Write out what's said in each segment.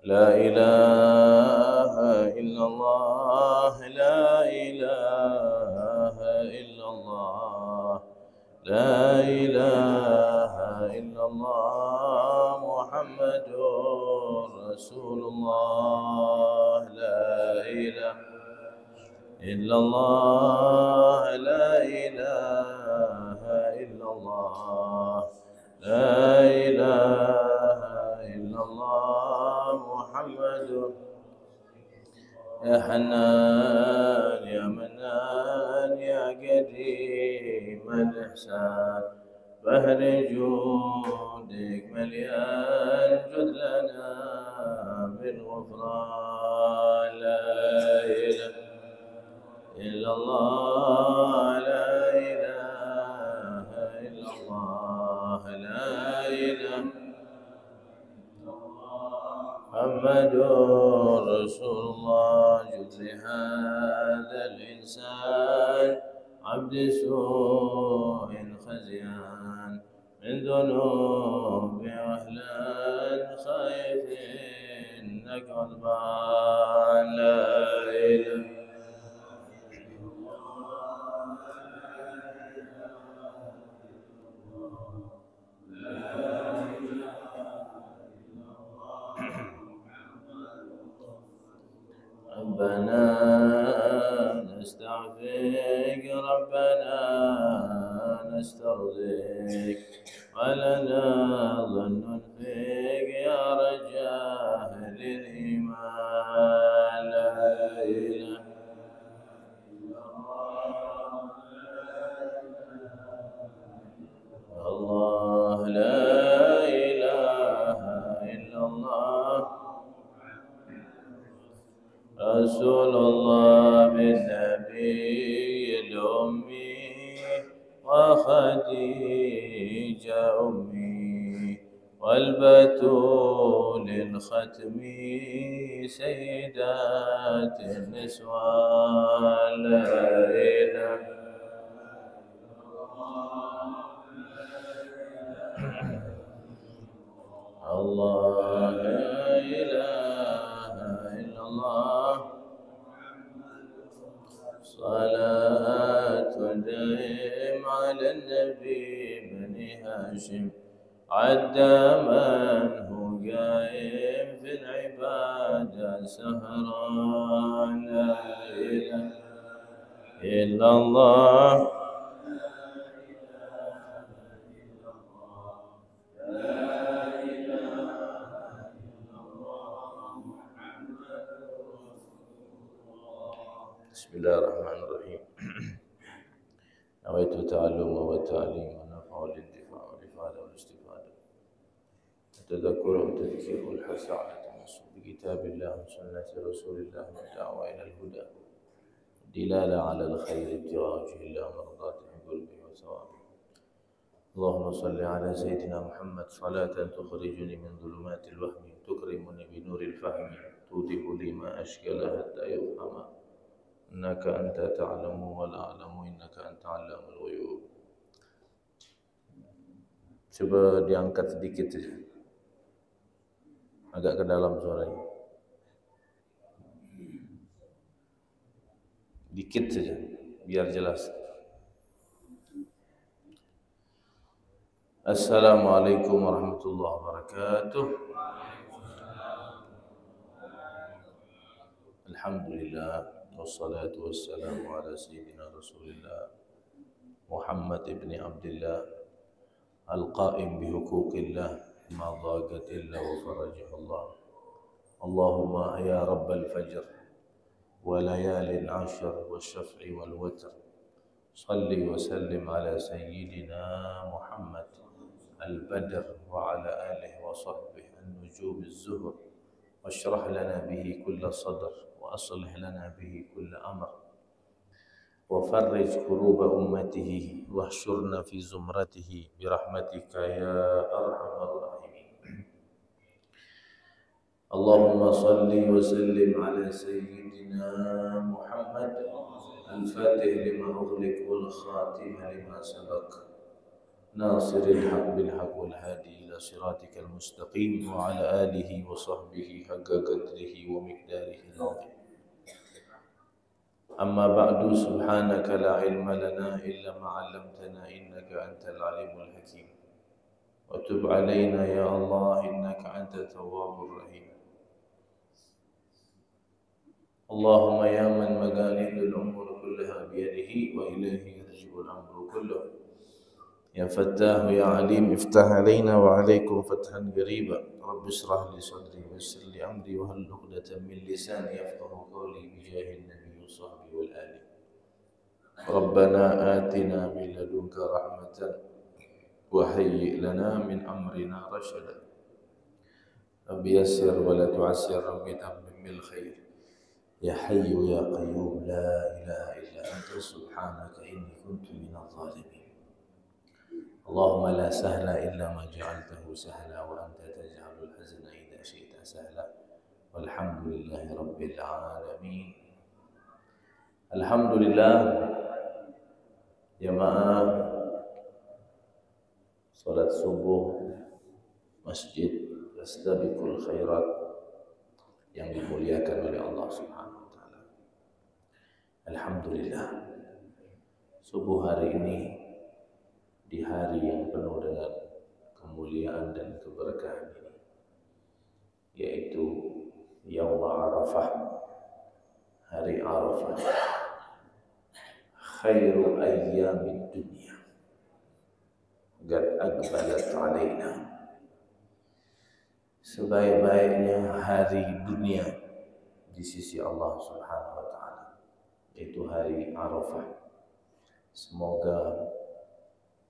لا إله إلا الله لا إله إلا الله لا إله إلا الله محمد رسول الله لا إله إلا الله لا إله إلا الله لا إله إلا الله محمد يا حنان يا منان يا قديم الإحسان بحر جودك مليان جد لنا بالغفران لا إله إلا الله لا إله إلا الله لا إله محمد رسول الله جد هذا الإنسان عبد سوء خزيان من ذنوب أهلا خايف إنك غضبان لا إله ربنا نستعفيك ربنا نسترضيك ولنا ظن فيك يا رجاء للإيمان لا إله الله لا إله إلا الله رسول الله بالنبي الأمي وخديجة أمي والبتول الختم سيدات النسوان لا إله الله لا إله إلا الله صلاة دائم على النبي بن هاشم عدى من هو قايم في العبادة سهران لا إله إلا الله بسم الله الرحمن الرحيم نويت التعلم والتعليم ونفع والانتفاع والإفادة والاستفادة التذكر والتذكير والحث على التمسك بكتاب الله وسنة رسول الله والدعوة إلى الهدى الدلالة على الخير ابتغاء وجه الله ومرضاته قلبه وثوابه اللهم صل على سيدنا محمد صلاة تخرجني من ظلمات الوهم تكرمني بنور الفهم توضح لي ما أشكل حتى يفهم إنك أنت تعلم ولا أعلم إنك أنت علام الغيوب. Coba diangkat sedikit saja, agak ke dalam suaranya, dikit saja, biar jelas. Assalamualaikum warahmatullahi wabarakatuh. Alhamdulillah. Wassalatu wassalamu ala sayyidina Rasulillah Muhammad ibn Abdullah al-qa'im bihuquqillah ma dhaqat illa wa farajahullah Allahumma ya rabbal fajr wa layalin ashr wa syaf'i wal watr salli wa sallim ala sayyidina Muhammad al-badr wa ala alihi wa sahbihi an-nujum az-zuhr واشرح لنا به كل صدر وأصلح لنا به كل أمر وفرج كروب أمته واحشرنا في زمرته برحمتك يا أرحم الراحمين اللهم صل وسلم على سيدنا محمد الفاتح لما أغلق والخاتم لما سبق ناصر الحق بالحق والهادي إلى صراطك المستقيم وعلى آله وصحبه حق قدره ومقداره العظيم. أما بعد سبحانك لا علم لنا إلا ما علمتنا إنك أنت العليم الحكيم وتب علينا يا الله إنك أنت التواب الرحيم. اللهم يا من مقاليد الأمور كلها بيده وإليه يرجع الأمر كله. يا فتاه يا عليم افتح علينا وعليكم فتحا قريبا. رب اشرح لي صدري ويسر لي أمري واحلل عقدة من لساني يفقهوا قولي بجاه النبي وصحبه والآل. ربنا آتنا من لدنك رحمة وهيئ لنا من أمرنا رشدا. رب يسر ولا تعسر رب تمم بالخير. يا حي يا قيوم لا إله إلا أنت سبحانك إني كنت من الظالمين. اللهم لا سهل إلا ما جعلته سهلا وأنت تجعل الحزن إذا شئت سهلا والحمد لله رب العالمين. Alhamdulillah jamaah salat subuh Masjid Yastabiqul Khairat yang dimuliakan oleh Allah Subhanahu wa taala. Alhamdulillah subuh hari ini di hari yang penuh dengan kemuliaan dan keberkahan ini, yaitu Yaum Arafah, hari Arafah, khairu ayyamid dunya qad aqbalat alaina, sebaik-baiknya hari dunia di sisi Allah Subhanahu wa taala, yaitu hari Arafah. Semoga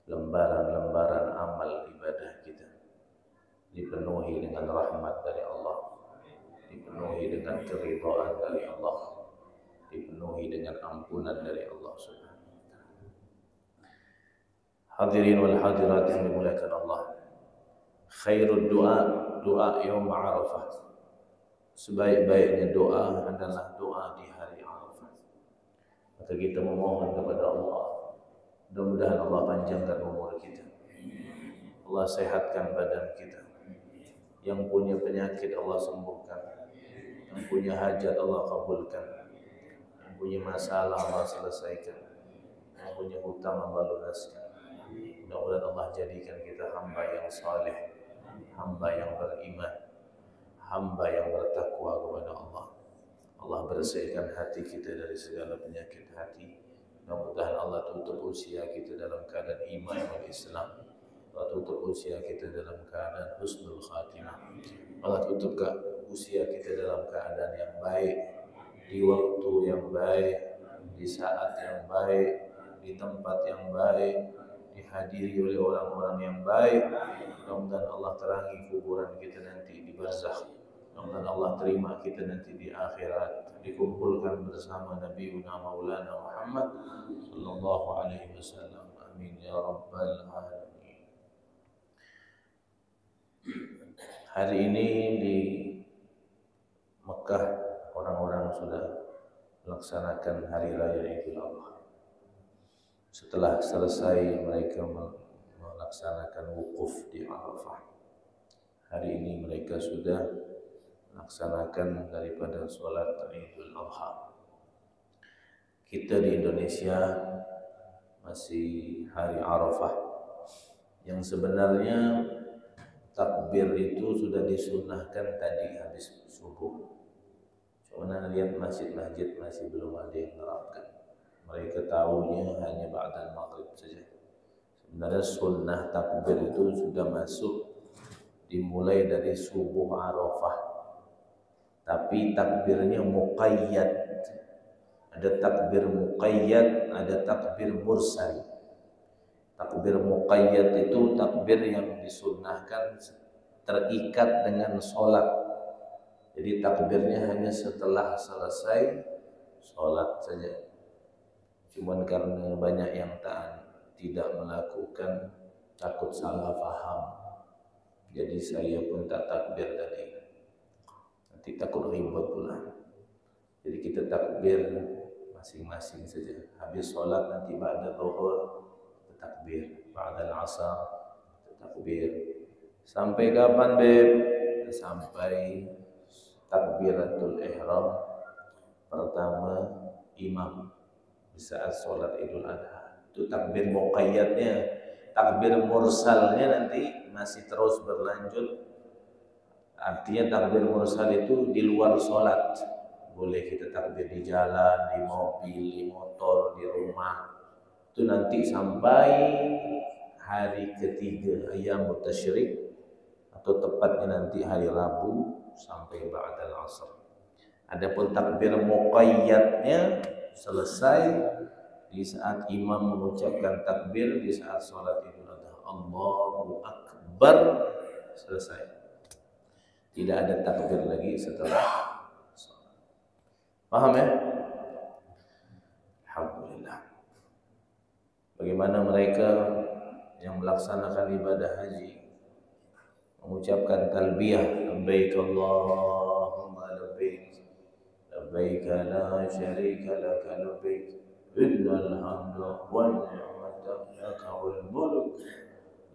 lembaran-lembaran amal ibadah kita dipenuhi dengan rahmat dari Allah, dipenuhi dengan keridhaan dari Allah, dipenuhi dengan ampunan dari Allah Subhanahu wa taala. Hadirin wal hadirat yang dimuliakan Allah, khairud doa yaum Arafah. Sebaik-baiknya doa adalah doa di hari Arafah. Maka kita memohon kepada Allah, mudah-mudahan Allah panjangkan umur kita, Allah sehatkan badan kita. Yang punya penyakit Allah sembuhkan, yang punya hajat Allah kabulkan, yang punya masalah Allah selesaikan, yang punya hutang Allah lunaskan. Mudah-mudahan Allah jadikan kita hamba yang saleh, hamba yang beriman, hamba yang bertakwa kepada Allah. Allah bersihkan hati kita dari segala penyakit hati. Mudah-mudahan Allah tutup usia kita dalam keadaan iman dan Islam. Allah tutup usia kita dalam keadaan husnul khatimah. Allah tutup usia kita dalam keadaan yang baik, di waktu yang baik, di saat yang baik, di tempat yang baik, dihadiri oleh orang-orang yang baik. Mudah-mudahan Allah terangi kuburan kita nanti di barzakh. Mudah-mudahan Allah terima kita nanti di akhirat, dikumpulkan bersama Nabi Maulana Muhammad sallallahu alaihi wasallam. Amin ya rabbal alamin. Hari ini di Mekah orang-orang sudah melaksanakan hari raya Idul Adha. Setelah selesai mereka melaksanakan wukuf di Arafah, hari ini mereka sudah melaksanakan daripada sholat Idul Adha. Kita di Indonesia masih hari Arafah, yang sebenarnya takbir itu sudah disunnahkan tadi habis subuh. Cuma lihat masjid-masjid masih belum ada yang menerapkan. Mereka tahunya hanya ba'dal maghrib saja. Sebenarnya sunnah takbir itu sudah masuk dimulai dari subuh Arafah. Tapi takbirnya muqayyad. Ada takbir muqayyad, ada takbir mursal. Takbir muqayyad itu takbir yang disunnahkan terikat dengan sholat. Jadi takbirnya hanya setelah selesai sholat saja. Cuman karena banyak yang tidak melakukan, takut salah faham, jadi saya pun tak takbir tadi. Nanti takut ribet pula. Jadi kita takbir masing-masing saja. Habis sholat nanti ba'da zuhur takbir, ba'dal asar takbir. Sampai kapan, Beb? Sampai takbiratul ihram pertama imam di saat sholat Idul Adha. Itu takbir muqayyadnya. Takbir mursalnya nanti masih terus berlanjut. Artinya takbir mursal itu di luar sholat. Boleh kita takbir di jalan, di mobil, di motor, di rumah. Itu nanti sampai hari ketiga ayyamut tasyrik, atau tepatnya nanti hari Rabu sampai ba'dal asr. Adapun takbir muqayyadnya selesai di saat imam mengucapkan takbir di saat sholat Idul Adha. Allahu Akbar, selesai. Tidak ada takbir lagi setelah sholat. Paham ya? Alhamdulillah. Bagaimana mereka yang melaksanakan ibadah haji mengucapkan talbiyah, labbaik Allahumma labbaik, labbaik la syarika laka labbaik, innal hamda wan ni'mata laka wal mulk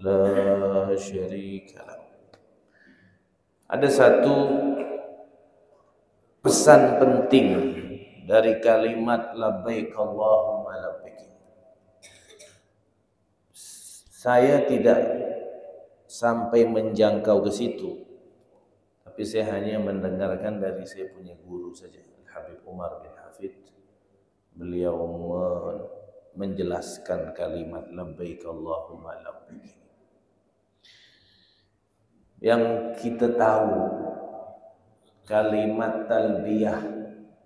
la syarika lak. Ada satu pesan penting dari kalimat labbaik Allahumma labbaik. Saya tidak sampai menjangkau ke situ, tapi saya hanya mendengarkan dari saya punya guru saja, Habib Umar bin Hafid. Beliau menjelaskan kalimat labbaik Allahumma labbaik. Yang kita tahu kalimat talbiyah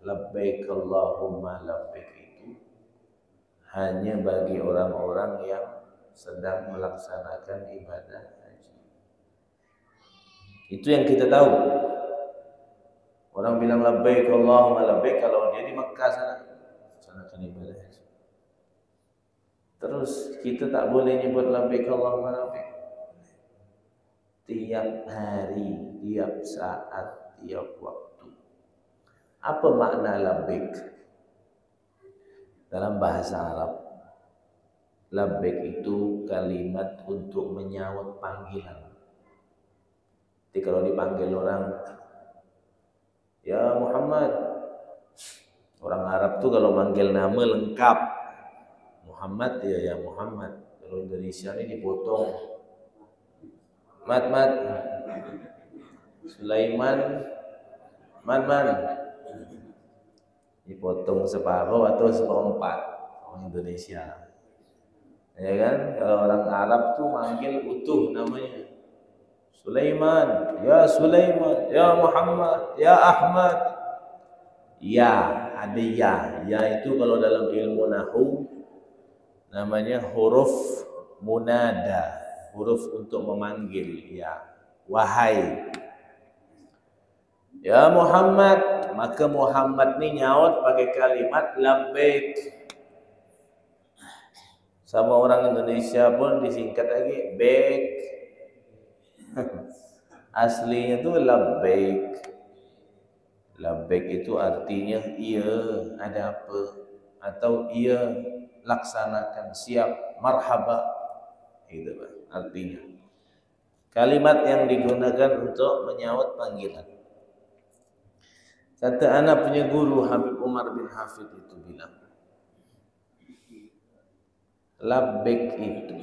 labbaik Allahumma labbaik itu hanya bagi orang-orang yang sedang melaksanakan ibadah haji. Itu yang kita tahu. Orang bilang labbaik Allahumma labbaik kalau dia di Mekah sana melaksanakan ibadah haji. Terus kita tak boleh nyebut labbaik Allahumma labbaik tiap hari, tiap saat, tiap waktu. Apa makna labbaik? Dalam bahasa Arab, labbaik itu kalimat untuk menyahut panggilan. Jadi kalau dipanggil orang, ya Muhammad. Orang Arab tuh kalau manggil nama lengkap, Muhammad ya Muhammad. Kalau Indonesia ini dipotong, Mat, Sulaiman, Man, dipotong separuh atau seperempat. Orang Indonesia, ya kan? Kalau orang Arab tuh manggil utuh namanya. Sulaiman, ya Muhammad, ya Ahmad. Ya, ada ya. Ya itu kalau dalam ilmu nahwu namanya huruf munada, huruf untuk memanggil. Ya, wahai. Ya Muhammad, maka Muhammad ni nyaut pakai kalimat labbaik. Sama orang Indonesia pun disingkat lagi baik. Aslinya itu labbaik. Labbaik itu artinya iya, ada apa, atau iya laksanakan, siap, marhaba. Itu artinya. Kalimat yang digunakan untuk menyahut panggilan. Kata anak punya guru Habib Umar bin Hafid itu bilang, labbaik itu,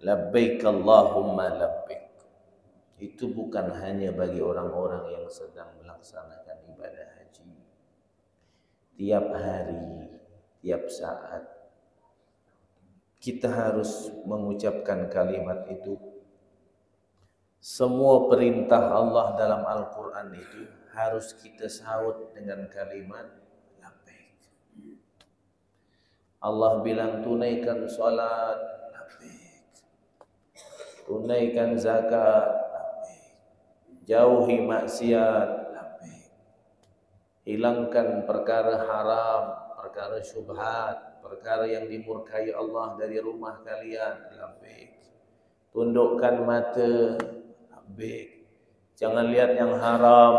labbaik Allahumma labbaik, itu bukan hanya bagi orang-orang yang sedang melaksanakan ibadah haji. Tiap hari, tiap saat, kita harus mengucapkan kalimat itu. Semua perintah Allah dalam Al-Quran itu harus kita sahut dengan kalimat labbaik. Allah bilang tunaikan salat, labbaik. Tunaikan zakat, labbaik. Jauhi maksiat, labbaik. Hilangkan perkara haram, perkara syubhat, perkara yang dimurkai Allah dari rumah kalian, labbaik. Tundukkan mata, labbaik. Jangan lihat yang haram,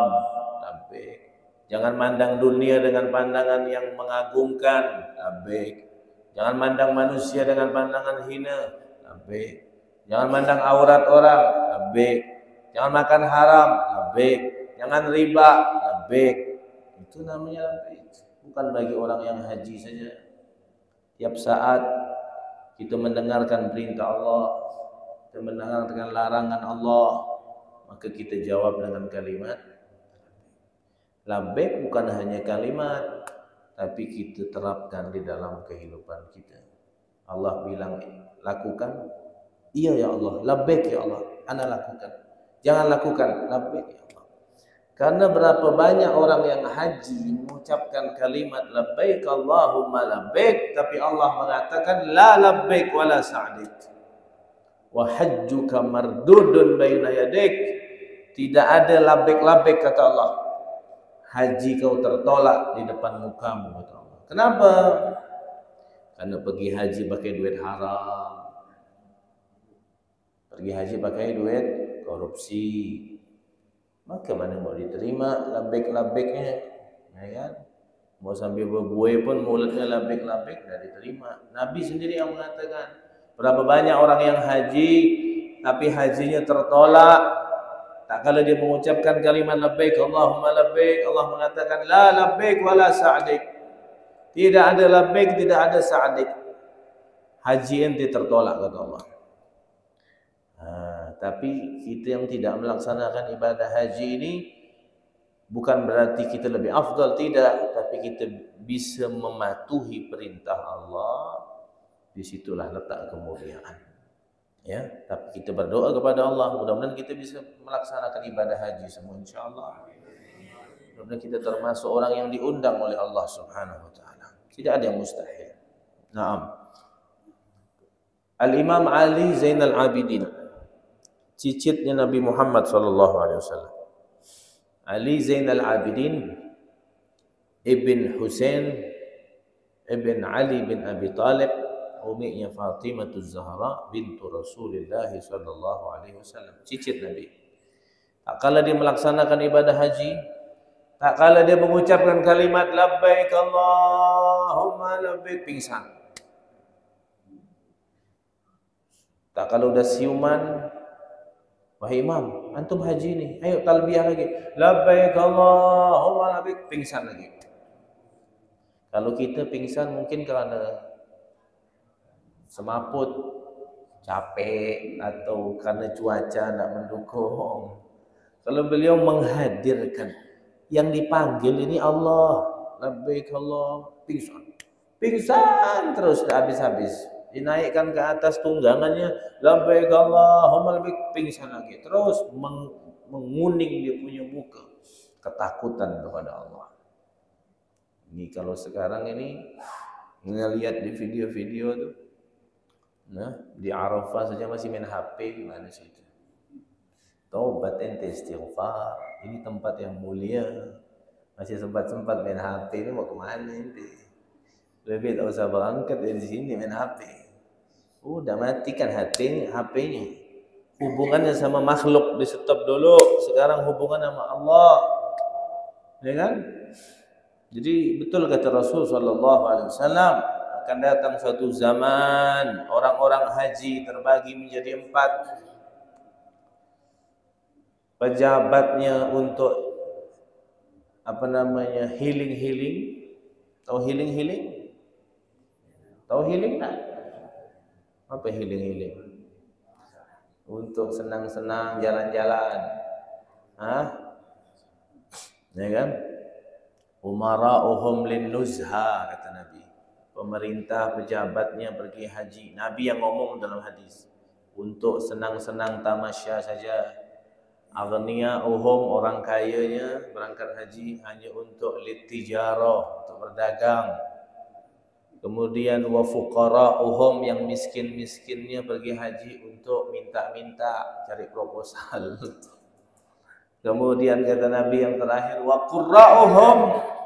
labbaik. Jangan mandang dunia dengan pandangan yang mengagumkan, labbaik. Jangan mandang manusia dengan pandangan hina, labbaik. Jangan mandang aurat orang, labbaik. Jangan makan haram, labbaik. Jangan riba, labbaik. Itu namanya labbaik. Bukan bagi orang yang haji saja. Tiap saat kita mendengarkan perintah Allah, kita mendengarkan larangan Allah, maka kita jawab dengan kalimat labbaik. Bukan hanya kalimat, tapi kita terapkan di dalam kehidupan kita. Allah bilang lakukan, iya ya Allah, labbaik ya Allah, ana lakukan. Jangan lakukan, labbaik ya Allah. Karena berapa banyak orang yang haji mengucapkan kalimat labbaik Allahumma labbaik, tapi Allah mengatakan la labbaik wala sa'dik wa hajjuka mardudun baina yadik. Tidak ada labbaik-labbaik kata Allah, haji kau tertolak di depan mukamu kata Allah. Kenapa? Karena pergi haji pakai duit haram, pergi haji pakai duit korupsi, maka mana mau diterima labbaik-labbaiknya, ya kan? Mau sambil berbuai pun mulutnya labbaik-labbaik tidak diterima. Nabi sendiri yang mengatakan, berapa banyak orang yang haji tapi hajinya tertolak. Tak kala dia mengucapkan kalimat labbaik Allahumma labbaik, Allah mengatakan la labbaik wala sa'dik. Tidak ada labbaik, tidak ada sa'dik. Haji ente tertolak kata Allah. Tapi kita yang tidak melaksanakan ibadah haji ini bukan berarti kita lebih afdal, tidak, tapi kita bisa mematuhi perintah Allah. Disitulah letak kemuliaan. Ya, tapi kita berdoa kepada Allah, mudah-mudahan kita bisa melaksanakan ibadah haji semua insyaallah. Mudah-mudahan kita termasuk orang yang diundang oleh Allah Subhanahu wa taala. Tidak ada yang mustahil. Naam. Al-Imam Ali Zainal Abidin, cicitnya Nabi Muhammad sallallahu alaihi wasallam. Ali Zainal Abidin ibn Husain ibn Ali bin Abi Talib, uminya Fatimah Az-Zahra bintu Rasulullah sallallahu alaihi wasallam, cicit Nabi. Tak kala dia melaksanakan ibadah haji, tak kala dia mengucapkan kalimat labbaik Allahumma labbaik, pingsan. Tak kala udah siuman, wahai imam, antum haji nih, ayo talbiyah lagi, labbaik Allahumma labbaik, pingsan lagi. Kalau kita pingsan mungkin karena semaput, capek, atau karena cuaca tidak mendukung. Kalau beliau menghadirkan yang dipanggil ini Allah, labbaik Allah, pingsan, pingsan terus tidak habis-habis. Dinaikkan ke atas tunggangannya, labbaik Allahumma labbaik, pingsan lagi. Terus menguning dia punya muka, ketakutan kepada Allah. Ini kalau sekarang ini ngelihat di video-video tuh, nah di Arafah saja masih main HP, gimana sih itu? Taubat ente, istighfar. Ini tempat yang mulia, masih sempat main HP, ini mau kemana ente? Lebih tak usah berangkat dari sini main HP. Udah matikan HP-nya. Hubungannya sama makhluk di stop dulu. Sekarang hubungan sama Allah, ya kan? Jadi betul kata Rasul sallallahu alaihi wasallam, akan datang suatu zaman orang-orang haji terbagi menjadi 4. Pejabatnya untuk healing. Tahu healing? Tahu healing tak? Apa healing? Untuk senang-senang jalan-jalan. Ya kan? Umara'uhum lin-nuzha, kata Nabi. Pemerintah pejabatnya pergi haji. Nabi yang ngomong dalam hadis. Untuk senang-senang tamasya saja. Aghniya'uhum, orang kayanya berangkat haji hanya untuk litijarah, untuk berdagang. Kemudian wa fuqara'uhum, yang miskin-miskinnya pergi haji untuk minta-minta, cari proposal. Kemudian kata Nabi yang terakhir, wa qurra'uhum,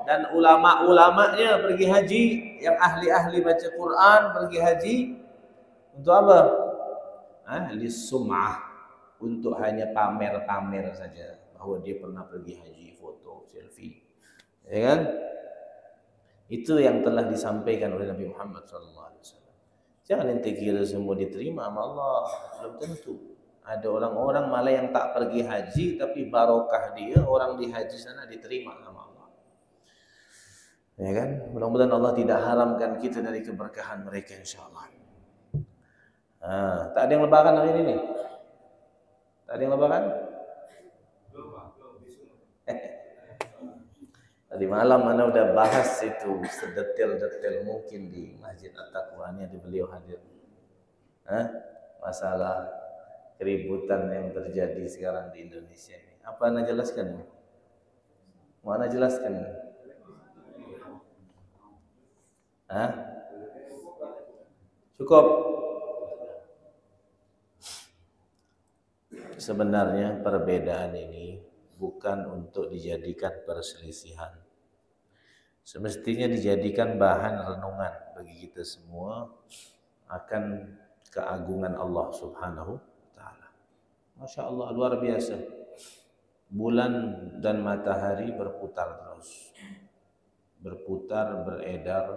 dan ulama-ulamanya pergi haji, yang ahli-ahli baca Quran pergi haji untuk apa? Lis-sum'ah, untuk hanya pamer-pamer saja bahwa dia pernah pergi haji, foto, selfie. Ya kan? Itu yang telah disampaikan oleh Nabi Muhammad SAW. Jangan ente kira semua diterima sama Allah, belum tentu. Ada orang-orang malah yang tak pergi haji tapi barokah dia orang di haji sana diterima sama Allah. Ya kan? Mudah-mudahan Allah tidak haramkan kita dari keberkahan mereka insyaallah. Tak ada yang lebaran hari ini nih? Tak ada yang lebaran? Tadi malam mana udah bahas itu sedetail-detail mungkin di Masjid At-Taqwa ini ada beliau hadir. Masalah keributan yang terjadi sekarang di Indonesia ini. Apa Anda jelaskan? Mau Anda jelaskan? Cukup. Sebenarnya perbedaan ini bukan untuk dijadikan perselisihan. Semestinya dijadikan bahan renungan bagi kita semua akan keagungan Allah Subhanahu wa taala. Masya Allah, luar biasa. Bulan dan matahari berputar terus. Berputar, beredar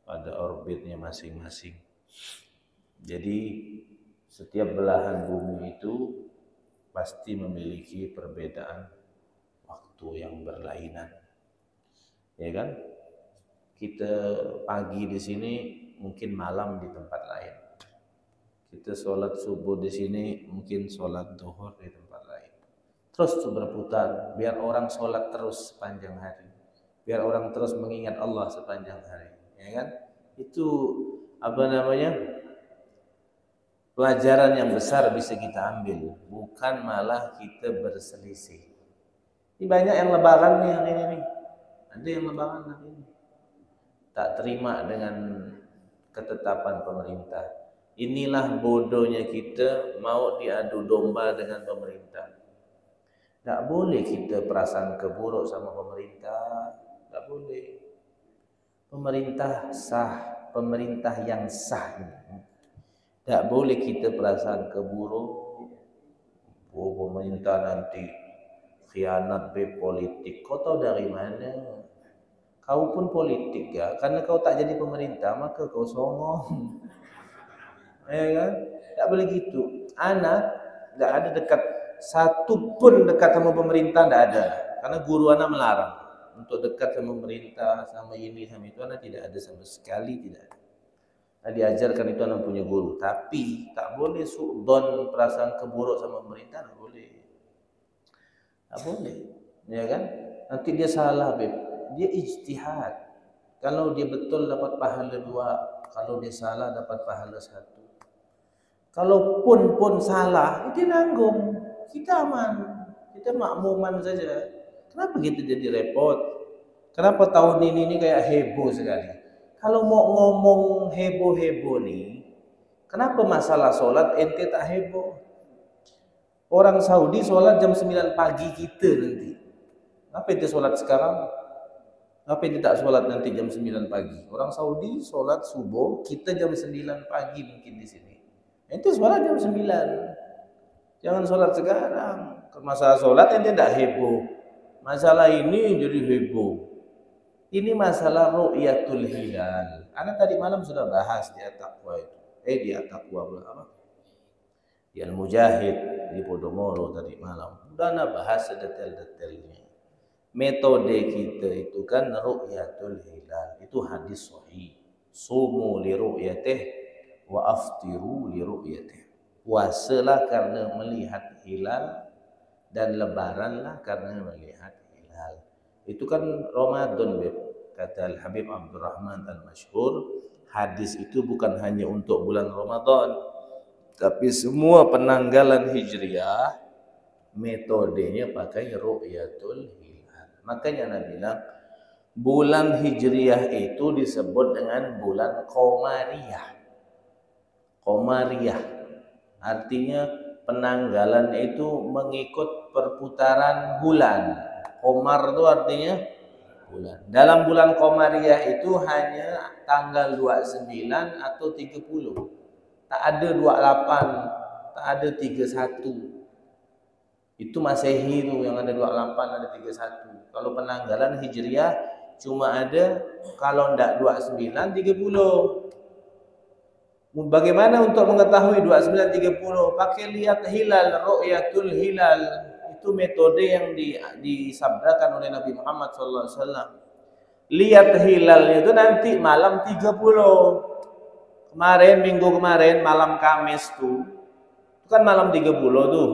pada orbitnya masing-masing. Jadi setiap belahan bumi itu pasti memiliki perbedaan waktu yang berlainan. Ya kan? Kita pagi di sini mungkin malam di tempat lain. Kita sholat subuh di sini mungkin sholat zuhur di tempat lain. Terus itu berputar biar orang sholat terus sepanjang hari. Biar orang terus mengingat Allah sepanjang hari. Ya kan? Itu pelajaran yang besar bisa kita ambil, bukan malah kita berselisih. Ini banyak yang lebaran nih hari ini. Ada yang lebaran hari ini. Tak terima dengan ketetapan pemerintah. Inilah bodohnya kita mau diadu domba dengan pemerintah. Tak boleh kita perasaan keburuk sama pemerintah. Tak boleh. Pemerintah sah, pemerintah yang sah ini. Tak boleh kita perasaan keburuk. Pemerintah nanti khianat politik. Kau tahu dari mana? Kau pun politik ya. Karena kau tak jadi pemerintah maka kau songong. Ya kan? Tak boleh gitu. Anak tak ada dekat satu pun dekat sama pemerintah, tak ada. Karena guru anak melarang untuk dekat sama pemerintah, sama ini, sama itu. Anak tidak ada sama sekali, tidak ada. Diajarkan itu anak punya guru, tapi tak boleh suudzon perasaan keburuk sama pemerintah, tak boleh, tak boleh, ya kan? Nanti dia salah, beb. Dia ijtihad. Kalau dia betul dapat pahala 2, kalau dia salah dapat pahala 1. Kalaupun salah, dia nanggung, kita aman, kita makmuman saja. Kenapa kita jadi repot? Kenapa tahun ini kayak heboh sekali? Kalau mau ngomong heboh-heboh nih, kenapa masalah sholat ente tak heboh? Orang Saudi sholat jam 9 pagi kita nanti. Kenapa ente sholat sekarang? Kenapa ente tak sholat nanti jam 9 pagi? Orang Saudi sholat subuh, kita jam 9 pagi mungkin di sini. Ente sholat jam 9. Jangan sholat sekarang. Masalah sholat ente tak heboh. Masalah ini jadi heboh. Ini masalah ru'yatul hilal. Anak tadi malam sudah bahas di At-Taqwa itu. Di At-Taqwa apa? Di Al-Mujahid di Podomoro tadi malam. Sudah anak bahas sedetail-detailnya. Metode kita itu kan ru'yatul hilal. Itu hadis sahih. Sumu li ru'yatih wa aftiru li ru'yatih. Puasalah karena melihat hilal dan lebaranlah karena melihat hilal. Itu kan Ramadan, beb. Kata Al-Habib Abdurrahman Al-Masyhur, hadis itu bukan hanya untuk bulan Ramadan, tapi semua penanggalan Hijriah metodenya pakai ru'yatul hilal. Makanya Nabi bilang bulan Hijriah itu disebut dengan bulan Qamariyah. Qamariyah artinya penanggalan itu mengikut perputaran bulan. Qamar itu artinya bulan. Dalam bulan Qamariyah itu hanya tanggal 29 atau 30. Tak ada 28, tak ada 31. Itu Masehi itu yang ada 28, ada 31. Kalau penanggalan Hijriah cuma ada kalau ndak 29, 30. Bagaimana untuk mengetahui 2930? Pakai lihat hilal, ru'yatul hilal. Itu metode yang disabdakan oleh Nabi Muhammad SAW. Lihat hilalnya itu nanti malam 30. Kemarin, minggu kemarin, malam Kamis tuh. Itu kan malam 30 tuh.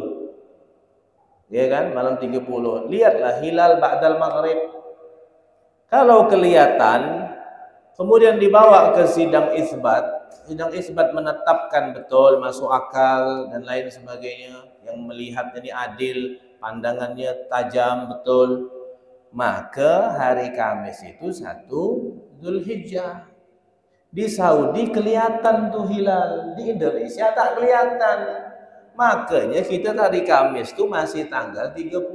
Ya kan, malam 30. Lihatlah hilal ba'dal maghrib. Kalau kelihatan, kemudian dibawa ke sidang isbat. Sidang isbat menetapkan betul, masuk akal, dan lain sebagainya. Yang melihat ini adil, pandangannya tajam, betul. Maka hari Kamis itu 1 Zulhijjah. Di Saudi kelihatan tuh hilal, di Indonesia tak kelihatan. Makanya kita hari Kamis tuh masih tanggal 30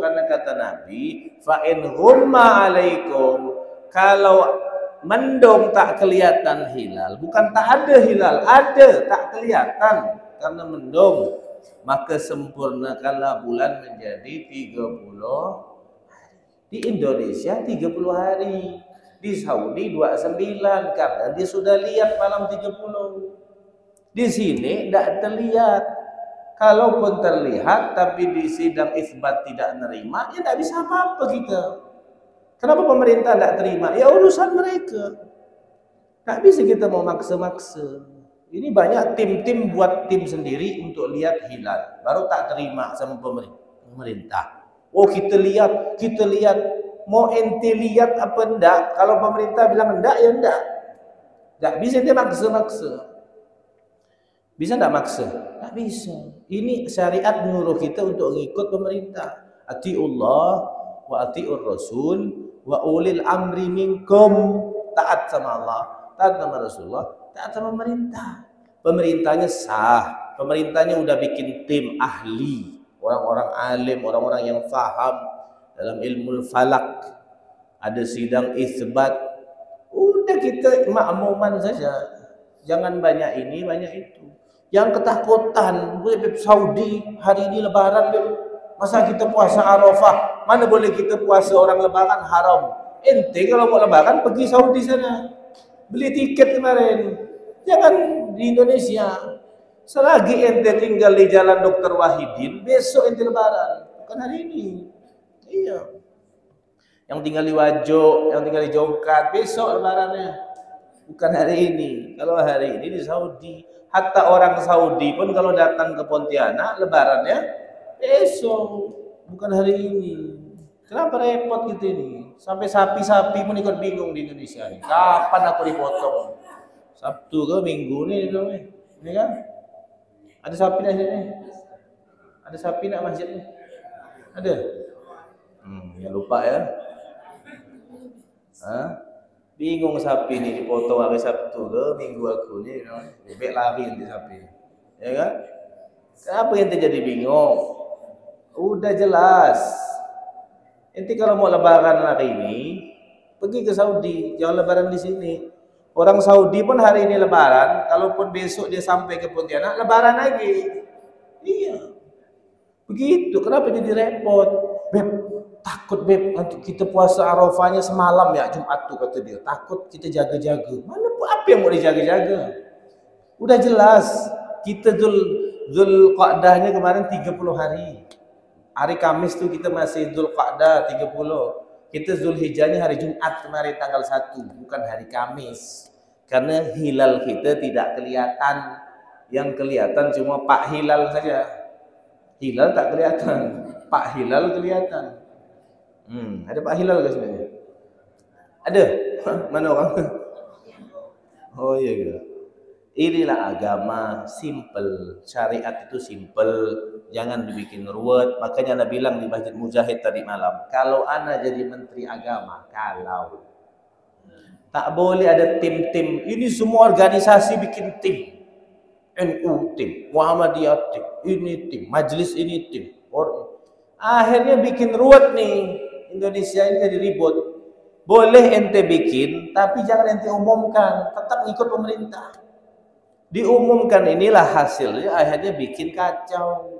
karena kata Nabi, fa in ghumma alaikum, kalau mendung tak kelihatan hilal, bukan tak ada hilal, ada tak kelihatan karena mendung, maka sempurnakanlah bulan menjadi 30 hari. Di Indonesia 30 hari. Di Saudi 29 karena dia sudah lihat malam 30. Di sini tidak terlihat. Kalaupun terlihat tapi di sidang isbat tidak nerima, ya tidak bisa apa-apa kita. Kenapa pemerintah tidak terima? Ya urusan mereka. Tak bisa kita mau maksa-maksa. Ini banyak tim-tim buat tim sendiri untuk lihat hilal, baru tak terima sama pemerintah. Oh kita lihat. Mau ente lihat apa enggak? Kalau pemerintah bilang enggak, ya enggak. Enggak bisa dia maksa-maksa. Bisa enggak maksa? Enggak bisa. Ini syariat menyuruh kita untuk mengikut pemerintah. Atiullah wa atiur rasul wa ulil amri minkum. Taat sama Allah, taat sama Rasulullah, taat sama pemerintah. Pemerintahnya sah. Pemerintahnya udah bikin tim ahli, orang-orang alim, orang-orang yang faham dalam ilmu falak, ada sidang isbat. Udah kita makmuman saja, jangan banyak ini banyak itu. Yang ketakutan Saudi hari ini lebaran, masa kita puasa Arafah, mana boleh kita puasa orang lebaran, haram. Ente kalau mau lebaran pergi Saudi sana, beli tiket kemarin, jangan di Indonesia. Selagi ente tinggal di Jalan Dr. Wahidin, besok ente lebaran, bukan hari ini. Iya. Yang tinggal di Wajo, yang tinggal di Jongkat, besok lebarannya. Bukan hari ini. Kalau hari ini di Saudi, hatta orang Saudi pun kalau datang ke Pontianak lebarannya besok, bukan hari ini. Kenapa repot gitu ini? Sampai sapi-sapi pun ikut bingung di Indonesia ini. Kapan aku dipotong? Sabtu ke Minggu nih itu nih. Ini kan? Ada sapi di sini. Ada sapi nak masjid nih. Ada? Ya lupa ya. Bingung sapi nih dipotong hari Sabtu ke Minggu aku nih, bebek lari nanti sapi. Ya kan? Kenapa ente jadi bingung? Udah jelas. Ente kalau mau lebaran hari ini, pergi ke Saudi, jangan lebaran di sini. Orang Saudi pun hari ini lebaran, kalaupun besok dia sampai ke Pontianak, lebaran lagi. Iya. Begitu, kenapa jadi repot? Beb, takut beb, nanti kita puasa Arafahnya semalam ya, Jumat tuh kata dia. Takut kita jaga-jaga. Mana apa yang mau dijaga-jaga? Udah jelas, kita Zulqa'dahnya kemarin 30 hari. Hari Kamis tuh kita masih Zulqa'dah 30. Kita Zulhijjahnya hari Jumat kemarin tanggal 1, bukan hari Kamis. Karena hilal kita tidak kelihatan. Yang kelihatan cuma Pak Hilal saja. Hilal tak kelihatan, Pak Hilal kelihatan. Ada Pak Hilal ke sini? Ada? Mana orang? Oh iya gitu. Inilah agama simple, syariat itu simple, jangan dibikin ruwet. Makanya Anda bilang di Masjid Mujahid tadi malam, kalau Anda jadi menteri agama, kalau tak boleh ada tim-tim. Ini semua organisasi bikin tim. NU tim, Muhammadiyah tim, ini tim, majelis ini tim. Akhirnya bikin ruwet nih. Indonesia ini jadi ribut. Boleh ente bikin, tapi jangan ente umumkan, tetap ikut pemerintah. Diumumkan inilah hasilnya, akhirnya bikin kacau.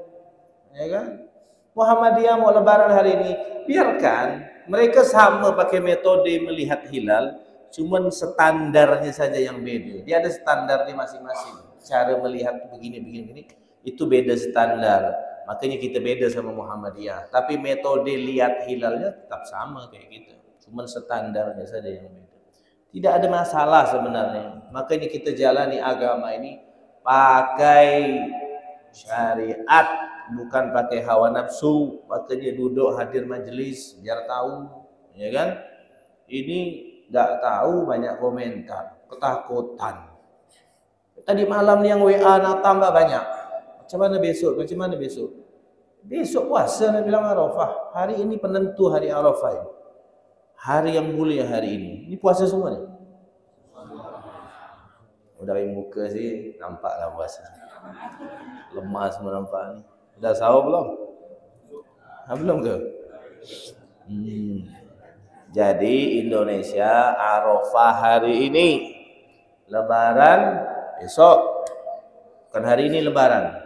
Ya kan? Muhammadiyah mau lebaran hari ini, biarkan mereka sama pakai metode melihat hilal, Cuman standarnya saja yang beda. Dia ada standar di masing-masing. Cara melihat begini. Itu beda standar. Makanya kita beda sama Muhammadiyah. Tapi metode lihat hilalnya tetap sama kayak kita. Cuman standarnya saja yang beda. Tidak ada masalah sebenarnya. Makanya kita jalani agama ini pakai syariat, bukan pakai hawa nafsu. Makanya duduk hadir majelis biar tahu, ya kan? Ini nggak tahu banyak komentar, ketakutan. Tadi malam yang WA tambah banyak. Macam mana besok? Besok puasa, Nabi bilang Arafah. Hari ini penentu hari Arafah ini. Hari yang mulia hari ini. Ini puasa semua nih. Udah dari muka sih nampaklah puasa. Lemah semua nampak nih. Udah sahur belum? Belum ke? Jadi Indonesia Arafah hari ini, Lebaran besok. Kan hari ini Lebaran.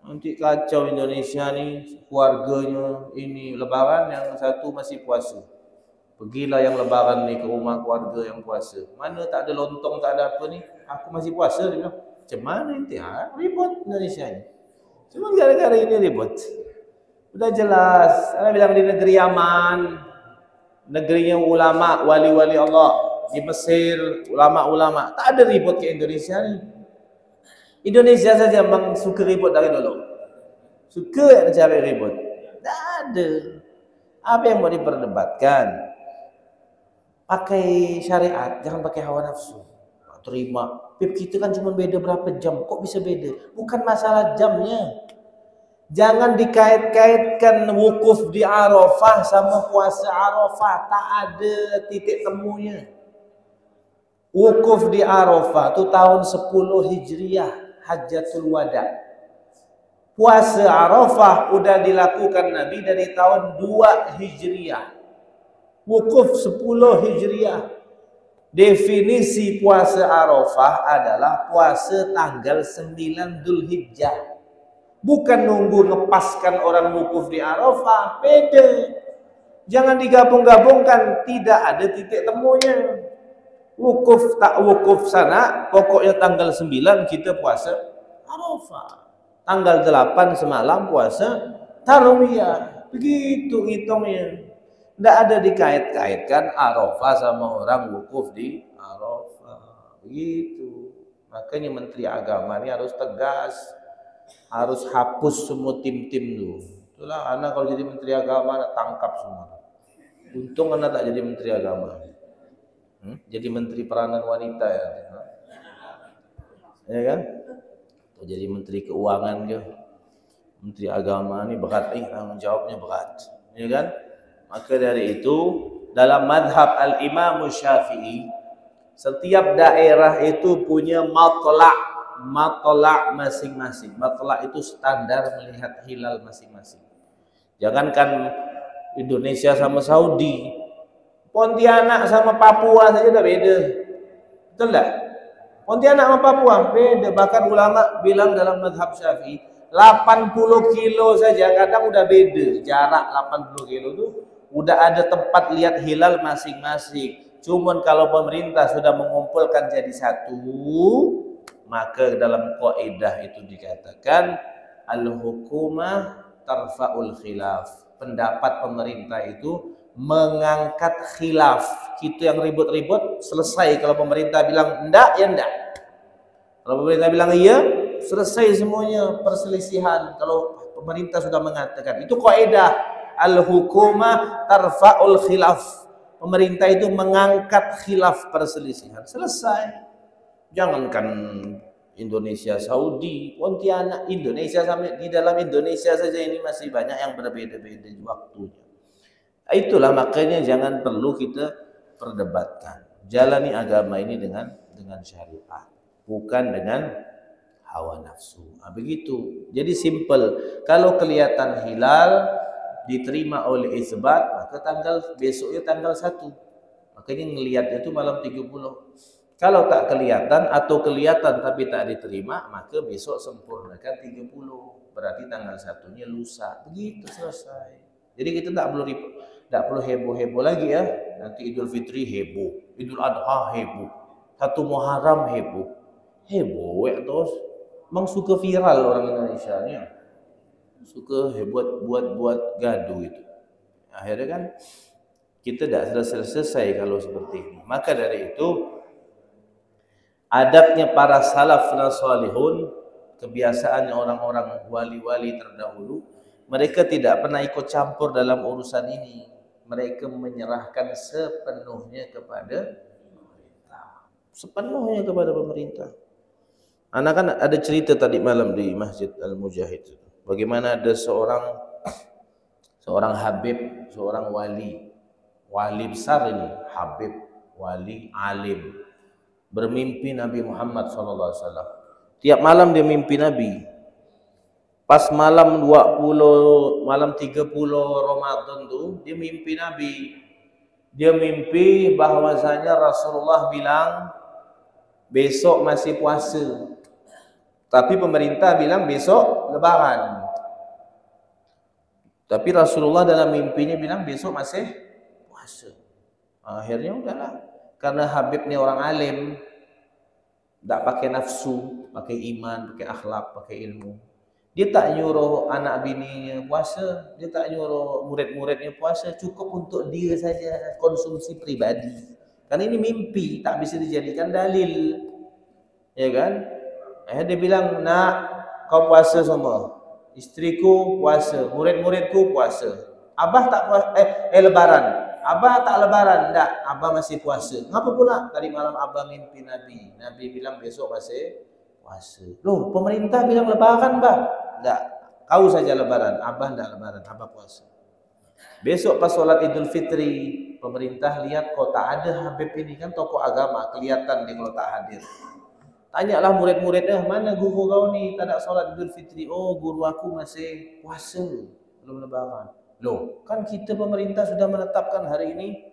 Nanti kacau Indonesia nih, keluarganya ini Lebaran, yang satu masih puasa. Pergilah yang Lebaran nih ke rumah keluarga yang puasa. Mana tak ada lontong, tak ada apa nih, aku masih puasa, dia bilang. Macam mana nanti? Ribut Indonesia ini. Cuma gara-gara ini ribut. Udah jelas. Saya bilang di negeri aman, negerinya ulama, wali-wali Allah. Di Mesir, ulama-ulama. Tak ada ribut ke Indonesia nih. Indonesia saja memang suka ribut dari dulu. Suka cari ribut. Tak ada. Apa yang mau diperdebatkan? Pakai syariat, jangan pakai hawa nafsu. Terima. Pip kita kan cuma beda berapa jam. Kok bisa beda? Bukan masalah jamnya. Jangan dikait-kaitkan wukuf di Arafah sama puasa Arafah. Tak ada titik temunya. Wukuf di Arafah itu tahun 10 Hijriah, Hajjatul Wada. Puasa Arafah udah dilakukan Nabi dari tahun 2 Hijriah. Wukuf 10 Hijriah. Definisi puasa Arafah adalah puasa tanggal 9 Dzulhijjah. Bukan nunggu ngepaskan orang wukuf di Arafah, beda. Jangan digabung-gabungkan, tidak ada titik temunya. Wukuf tak wukuf sana, pokoknya tanggal 9 kita puasa Arafah. Tanggal 8 semalam puasa Tarwiyah. Begitu hitungnya. Tidak ada dikait-kaitkan Arafah sama orang wukuf di Arafah. Begitu. Makanya Menteri Agama ini harus tegas. Harus hapus semua tim-tim dulu. Itulah anak kalau jadi Menteri Agama anak tangkap semua. Untung anak tak jadi Menteri Agama. Jadi Menteri Peranan Wanita ya. Ya kan? Atau jadi Menteri Keuangan ke. Menteri Agama ini berat nih, tanggung jawabnya berat. Ya kan? Maka dari itu dalam madhab Al-Imam Syafi'i, setiap daerah itu punya matla' masing-masing. Matla' itu standar melihat hilal masing-masing. Jangankan Indonesia sama Saudi, Pontianak sama Papua saja udah beda. Betul tak? Pontianak sama Papua beda. Bahkan ulama bilang dalam madhab Syafi'i 80 kilo saja kadang udah beda. Jarak 80 kilo itu udah ada tempat lihat hilal masing-masing. Cuman kalau pemerintah sudah mengumpulkan jadi satu, maka dalam kaidah itu dikatakan al-hukumah tarfa'ul khilaf. Pendapat pemerintah itu mengangkat khilaf. Kita yang ribut-ribut selesai. Kalau pemerintah bilang enggak, ya enggak. Kalau pemerintah bilang iya, selesai semuanya perselisihan. Kalau pemerintah sudah mengatakan, itu kaidah al-hukumah tarfa'ul khilaf. Pemerintah itu mengangkat khilaf perselisihan. Selesai. Jangankan Indonesia, Saudi, Pontianak, Indonesia, sampai di dalam Indonesia saja ini masih banyak yang berbeda-beda waktunya. Itulah makanya jangan perlu kita perdebatkan. Jalani agama ini dengan syariat, bukan dengan hawa nafsu. Nah, begitu. Jadi simple. Kalau kelihatan hilal diterima oleh isbat, maka besoknya tanggal 1. Makanya ngelihatnya itu malam 30. Kalau tak kelihatan atau kelihatan tapi tak diterima, maka besok sempurnakan 30. Berarti tanggal 1-nya lusa. Begitu selesai. Jadi kita tak Tak perlu heboh-heboh lagi ya. Nanti Idul Fitri heboh, Idul Adha heboh, 1 Muharram heboh. Heboh ya terus. Memang suka viral orang Indonesia ni. Suka buat gaduh itu. Akhirnya kan kita tak selesai kalau seperti ini. Maka dari itu adabnya para salaf dan salihun, kebiasaannya orang-orang wali-wali terdahulu, mereka tidak pernah ikut campur dalam urusan ini. Mereka menyerahkan sepenuhnya kepada pemerintah. Sepenuhnya kepada pemerintah. Anak kan ada cerita tadi malam di Masjid Al-Mujahid. Bagaimana ada seorang habib, seorang wali besar ini, habib, wali, alim, bermimpi Nabi Muhammad SAW. Tiap malam dia mimpi Nabi. Pas malam 30 Ramadan tu, dia mimpi Nabi. Dia mimpi bahwasanya Rasulullah bilang besok masih puasa. Tapi pemerintah bilang besok lebaran. Tapi Rasulullah dalam mimpinya bilang besok masih puasa. Akhirnya udahlah. Karena Habib ni orang alim, tak pakai nafsu, pakai iman, pakai akhlak, pakai ilmu. Dia tak nyuruh anak bininya puasa, dia tak nyuruh murid-muridnya puasa, cukup untuk dia saja, konsumsi pribadi. Karena ini mimpi, tak bisa dijadikan dalil. Ya kan? Dia bilang, nak, kau puasa semua. Istriku puasa, murid-muridku puasa. Abah tak puasa, lebaran. Abah tak lebaran, tak. Abah masih puasa. Kenapa pula? Tadi malam Abah mimpi Nabi. Nabi bilang besok masih puasa. Loh, pemerintah bilang lebaran, bah. Tak. Kau saja lebaran. Abah tak lebaran. Abah puasa. Besok pas sholat Idul Fitri, pemerintah lihat kok tak ada Habib ini, kan tokoh agama, kelihatan dia kalau tak hadir. Tanyalah murid-muridnya, mana guru kau ni tak ada sholat Idul Fitri? Oh, guru aku masih puasa, belum lebaran. Loh, kan kita pemerintah sudah menetapkan hari ini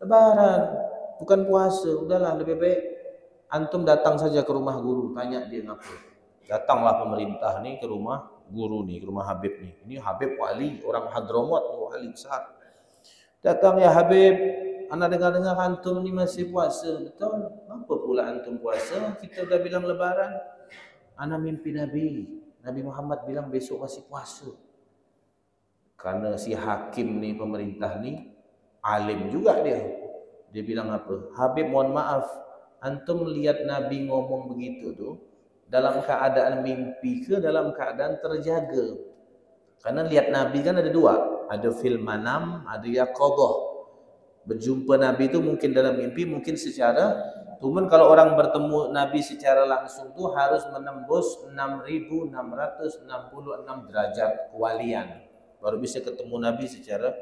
lebaran, bukan puasa. Udahlah, lebih baik antum datang saja ke rumah guru, tanya dia ngapa. Datanglah pemerintah ni ke rumah guru ni, ke rumah Habib ni. Ini Habib wali, orang Hadramut, wali besar. Datang, ya Habib, anak dengar-dengar antum ni masih puasa. Betul? Kenapa pula antum puasa? Kita dah bilang lebaran. Anak mimpi Nabi Muhammad bilang besok masih puasa. Karena si hakim ni, pemerintah ni alim juga dia. Dia bilang apa? Habib, mohon maaf, antum lihat Nabi ngomong begitu tu dalam keadaan mimpi ke dalam keadaan terjaga? Karena lihat Nabi kan ada dua, ada fil manam, ada yaqadhah. Berjumpa Nabi itu mungkin dalam mimpi, mungkin secara, cuman kalau orang bertemu Nabi secara langsung tu harus menembus 6.666 derajat kewalian, baru bisa ketemu Nabi secara.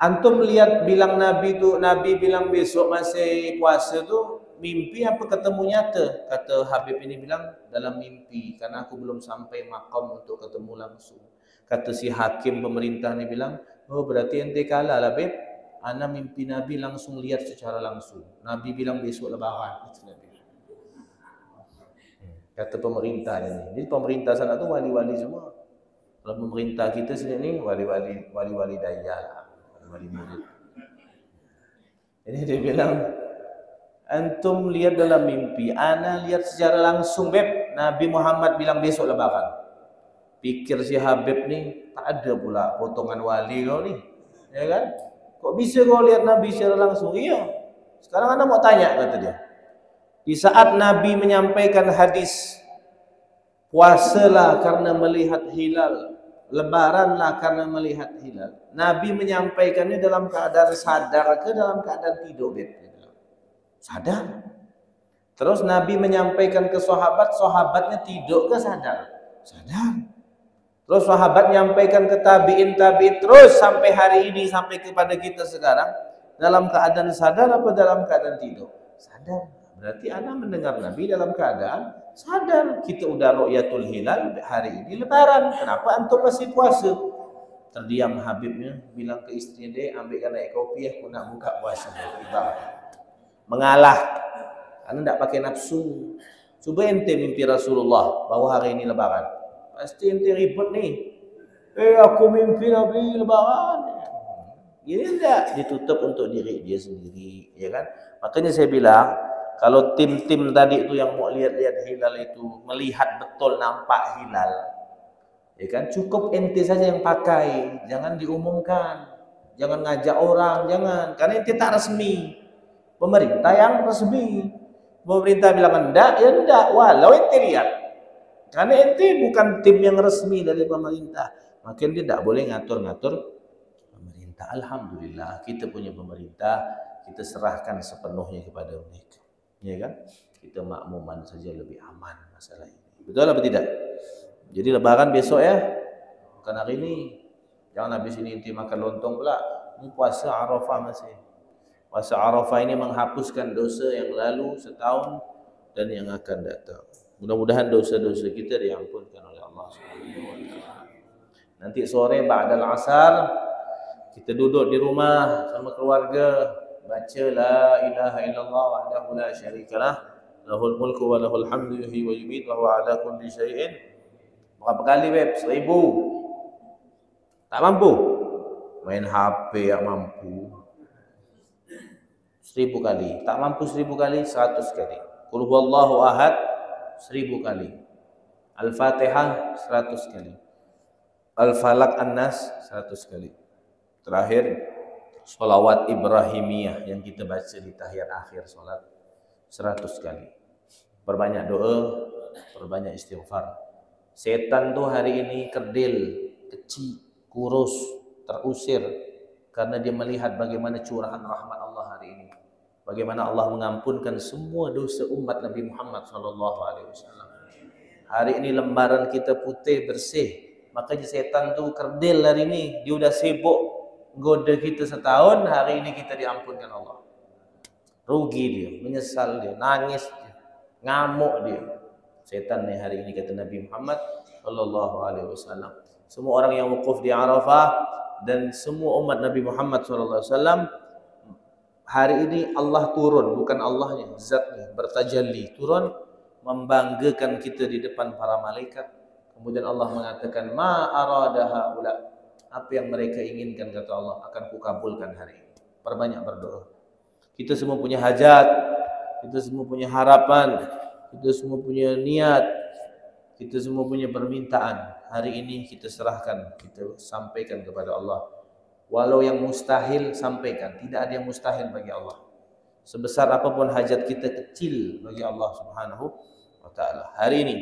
Antum lihat bilang Nabi tu, Nabi bilang besok masih puasa tu mimpi apa ketemu nyata? Kata Habib ini bilang dalam mimpi, karena aku belum sampai makam untuk ketemu langsung. Kata si hakim pemerintah ni bilang, oh berarti ente kalah lah Beb. Ana mimpi Nabi langsung lihat secara langsung. Nabi bilang besok lebaran. Kata pemerintah ini. Jadi pemerintah sana tu wali-wali semua. Kalau pemerintah kita sini ni wali-wali daya lah, wali murid. Jadi dia bilang, antum lihat dalam mimpi, ana lihat secara langsung Beb. Nabi Muhammad bilang besok lebaran. Pikir si Habib ni, tak ada pula potongan wali kau ni. Ya kan? Kok bisa kau lihat Nabi secara langsung? Iya. Sekarang anda mau tanya, kata dia. Di saat Nabi menyampaikan hadis, puasalah karena melihat hilal, lebaranlah karena melihat hilal. Nabi menyampaikannya dalam keadaan sadar ke dalam keadaan tidur? Sadar. Terus Nabi menyampaikan ke sahabat, sahabatnya tidur ke sadar? Sadar. Terus sahabat menyampaikan ke tabi'in terus sampai hari ini, sampai kepada kita sekarang, dalam keadaan sadar apa dalam keadaan tidur? Sadar. Berarti anda mendengar Nabi dalam keadaan sadar. Kita udah ru'yatul hilal, hari ini lebaran, kenapa antum masih puasa? Terdiam Habibnya, bilang ke istrinya, dia ambilkan air kopi, aku nak buka puasa. Mengalah, anda tidak pakai nafsu. Coba ente mimpi Rasulullah bahwa hari ini lebaran, pasti ente ribut nih. Aku mimpi Nabi lebaran. Ini tidak ditutup untuk diri dia sendiri, ya kan? Makanya saya bilang, kalau tim-tim tadi itu yang mau lihat-lihat hilal itu melihat betul nampak hilal, ya kan? Cukup ente saja yang pakai, jangan diumumkan, jangan ngajak orang, jangan, karena ente tak resmi. Pemerintah yang resmi. Pemerintah bilang enggak, ya enggak. Walau ente lihat, karena ente bukan tim yang resmi dari pemerintah, maka ente tidak boleh ngatur-ngatur pemerintah. Alhamdulillah kita punya pemerintah, kita serahkan sepenuhnya kepada mereka, ya kan? Kita makmuman saja lebih aman masalah ini. Betul apa tidak? Jadi lebaran besok ya, bukan hari ini. Jangan habis ini inti makan lontong pula. Ini puasa Arafah masih. Puasa Arafah ini menghapuskan dosa yang lalu setahun dan yang akan datang. Mudah-mudahan dosa-dosa kita diampunkan oleh Allah Subhanahu wa taala. Nanti sore ba'dal asar kita duduk di rumah sama keluarga baca la ilaha illallah wahdahu la syarikalah lahul mulku wa lahul hamdu yuhyi wa yumiit wa huwa ala kulli syai'in. Berapa kali web? 1000. Tak mampu? Main HP yang mampu. 1000 kali. Tak mampu 1000 kali, 100 kali. Qul huwallahu ahad 1000 kali. Al-Fatihah 100 kali. Al-Falaq An-Nas 100 kali. Terakhir sholawat Ibrahimiyah yang kita baca di tahiyat akhir solat 100 kali. Perbanyak doa, perbanyak istighfar. Setan tuh hari ini kerdil, kecil, kurus, terusir karena dia melihat bagaimana curahan rahmat Allah hari ini. Bagaimana Allah mengampunkan semua dosa umat Nabi Muhammad SAW. Hari ini lembaran kita putih bersih. Makanya setan tuh kerdil hari ini. Dia udah sibuk goda kita setahun. Hari ini kita diampunkan Allah. Rugi dia, menyesal dia, nangis dia, ngamuk dia. Setan nih hari ini kata Nabi Muhammad SAW. Semua orang yang wukuf di Arafah dan semua umat Nabi Muhammad SAW, hari ini Allah turun, bukan Allahnya, zatnya bertajalli turun membanggakan kita di depan para malaikat. Kemudian Allah mengatakan ma arada haula, apa yang mereka inginkan kata Allah akan kukabulkan hari ini. Perbanyak berdoa. Kita semua punya hajat, kita semua punya harapan, kita semua punya niat, kita semua punya permintaan. Hari ini kita serahkan, kita sampaikan kepada Allah. Walau yang mustahil sampaikan, tidak ada yang mustahil bagi Allah. Sebesar apapun hajat kita kecil bagi Allah Subhanahu wa taala. Hari ini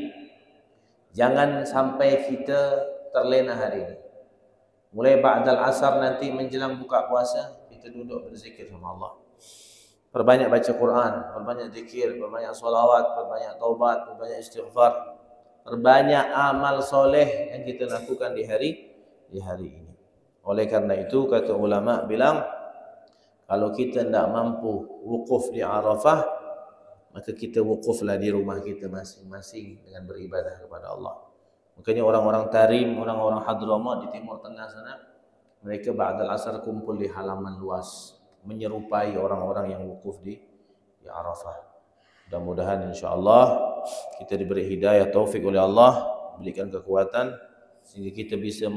jangan sampai kita terlena hari ini. Mulai ba'dal asar nanti menjelang buka puasa, kita duduk berzikir sama Allah. Perbanyak baca Quran, perbanyak zikir, perbanyak solawat, perbanyak taubat, perbanyak istighfar, perbanyak amal soleh yang kita lakukan di hari ini. Oleh karena itu kata ulama bilang, kalau kita tidak mampu wukuf di Arafah, maka kita wukuflah di rumah kita masing-masing dengan beribadah kepada Allah. Makanya orang-orang Tarim, orang-orang Hadramaut di Timur Tengah sana, mereka ba'dal asar kumpul di halaman luas, menyerupai orang-orang yang wukuf di Arafah. Mudah-mudahan insyaAllah kita diberi hidayah taufik oleh Allah, berikan kekuatan sehingga kita bisa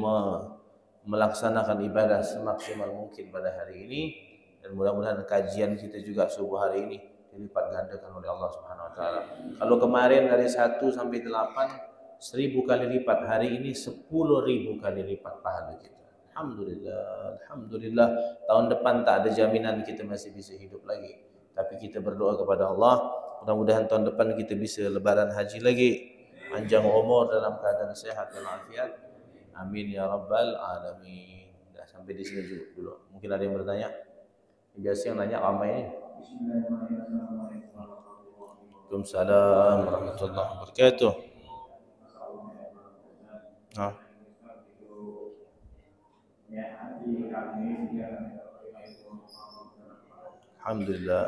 melaksanakan ibadah semaksimal mungkin pada hari ini, dan mudah-mudahan kajian kita juga subuh hari ini dilipat gandakan oleh Allah Subhanahu wa taala. Kalau kemarin dari 1 sampai 8 1000 kali lipat, hari ini 10.000 kali lipat pahala kita. Alhamdulillah, alhamdulillah. Tahun depan tak ada jaminan kita masih bisa hidup lagi, tapi kita berdoa kepada Allah, mudah-mudahan tahun depan kita bisa lebaran haji lagi, panjang umur dalam keadaan sehat dan afiat. Amin ya rabbal alamin. Dah sampai di sini dulu. Mungkin ada yang bertanya? Biasa yang nanya ramai ini. Waalaikumsalam warahmatullahi wabarakatuh. Alhamdulillah.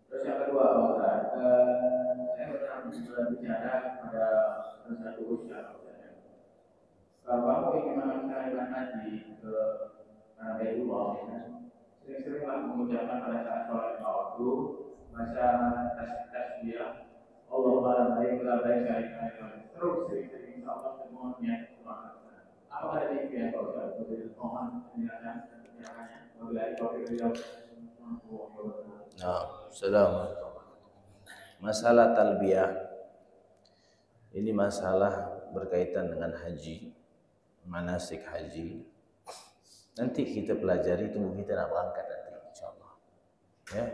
Terus yang kedua, Ustaz, saya pernah berbicara pada satu usia. Kalau kamu ingin melaksanakan haji ke Baitullah, sering-seringlah mengucapkan pada saat sholat waktu masa tasbih Allah Taala baik terus sering insyaallah semuanya apa ada impian kalau mohon penjelasan wabillahi taufiq. Nah, sedang masalah talbiyah ini masalah berkaitan dengan haji, manasik haji. Nanti kita pelajari, tunggu kita nak berangkat nanti insyaallah. Ya.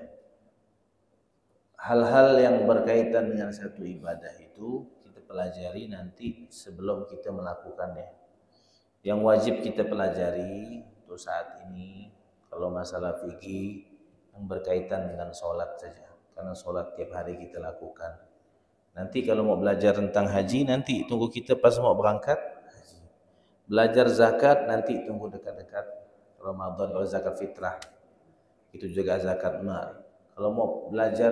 Hal-hal yang berkaitan dengan satu ibadah itu kita pelajari nanti sebelum kita melakukannya. Yang wajib kita pelajari untuk saat ini kalau masalah fikih yang berkaitan dengan solat saja, karena solat tiap hari kita lakukan. Nanti kalau mau belajar tentang haji, nanti tunggu kita pas mau berangkat haji. Belajar zakat nanti tunggu dekat-dekat Ramadan, kalau zakat fitrah itu juga zakat mal. Kalau mau belajar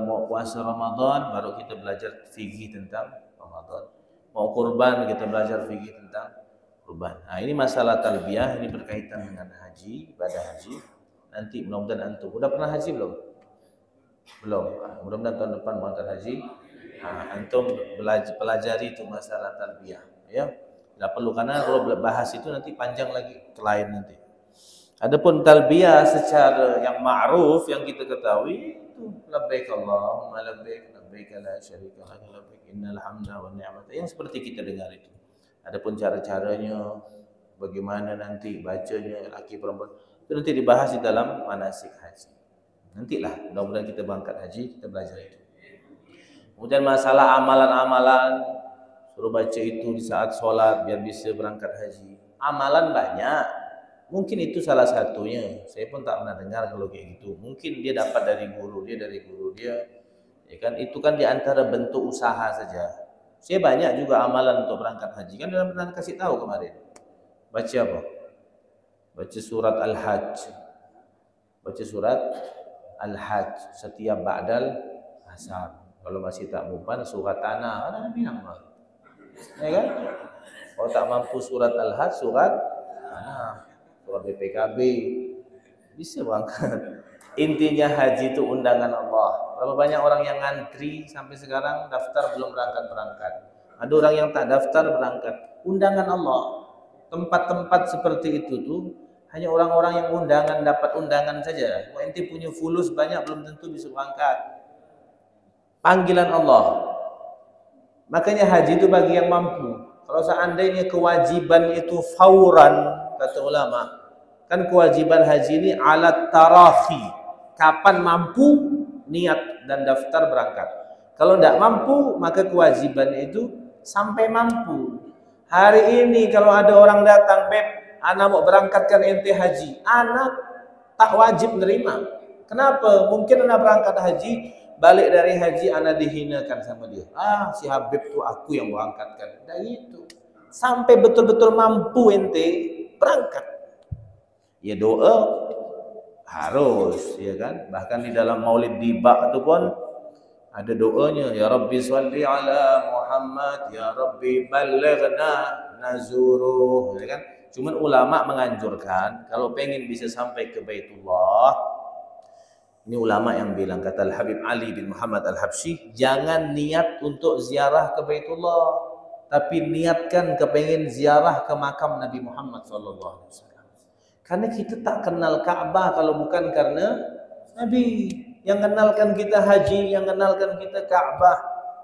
mau puasa Ramadan, baru kita belajar fikih tentang Ramadan. Mau kurban, kita belajar fikih tentang kurban. Nah, ini masalah talbiyah, ini berkaitan dengan haji, ibadah haji. Nanti mudah-mudahan antum udah pernah haji belum? Belum. Nah, mudah-mudahan tahun depan berangkat haji. Nah, antum pelajari itu masalah talbiyah, ya. Tidak perlu, karena kalau bahas itu nanti panjang lagi ke lain nanti. Adapun talbiyah secara yang ma'ruf yang kita ketahui itu labbaik Allahumma labbaik labbaik la syarika lak labbaik innal hamda wan ni'mata, yang seperti kita dengar itu. Adapun cara-caranya bagaimana nanti bacanya laki perempuan itu nanti dibahas di dalam manasik haji. Nantilah mudah-mudahan kita berangkat haji kita belajar itu. Kemudian masalah amalan-amalan, suruh baca itu di saat sholat biar bisa berangkat haji. Amalan banyak. Mungkin itu salah satunya. Saya pun tak pernah dengar kalau kayak gitu. Mungkin dia dapat dari guru dia, ya kan? Itu kan di antara bentuk usaha saja. Saya banyak juga amalan untuk berangkat haji. Kan dalam pernah kasih tahu kemarin. Baca apa? Baca surat Al-Hajj. Baca surat Al-Hajj setiap ba'dal asar. Kalau masih tak mumpan surat Tanah, kan ada bilang, ya kan? Kalau tak mampu surat Al-Hajj, surat Tanah. Surat BPKB bisa berangkat. Intinya haji itu undangan Allah. Berapa banyak orang yang ngantri sampai sekarang daftar belum berangkat. Ada orang yang tak daftar berangkat. Undangan Allah. Tempat-tempat seperti itu tuh hanya orang-orang yang undangan dapat undangan saja. Kalau ente punya fulus banyak belum tentu bisa berangkat. Panggilan Allah. Makanya haji itu bagi yang mampu. Kalau seandainya kewajiban itu fauran, kata ulama, kan kewajiban haji ini alat tarahi, kapan mampu niat dan daftar berangkat. Kalau tidak mampu maka kewajiban itu sampai mampu. Hari ini kalau ada orang datang, Beb, anak mau berangkatkan ente haji, anak tak wajib nerima. Kenapa? Mungkin anak berangkat haji, balik dari haji anak dihinakan sama dia. Si Habib tuh aku yang berangkatkan. Nah gitu. Sampai betul-betul mampu ente berangkat. Ya doa harus, ya kan? Bahkan di dalam Maulid Diba itu pun ada doanya, ya Rabbi sholli ala Muhammad, ya Rabbi balighna nazuru, ya kan? Cuman ulama menganjurkan kalau pengen bisa sampai ke Baitullah, ini ulama yang bilang, kata Al-Habib Ali bin Muhammad Al-Habsyi, jangan niat untuk ziarah ke Baitullah, tapi niatkan kepengen ziarah ke makam Nabi Muhammad SAW. Karena kita tak kenal Ka'bah kalau bukan karena Nabi. Yang kenalkan kita haji, yang kenalkan kita Ka'bah,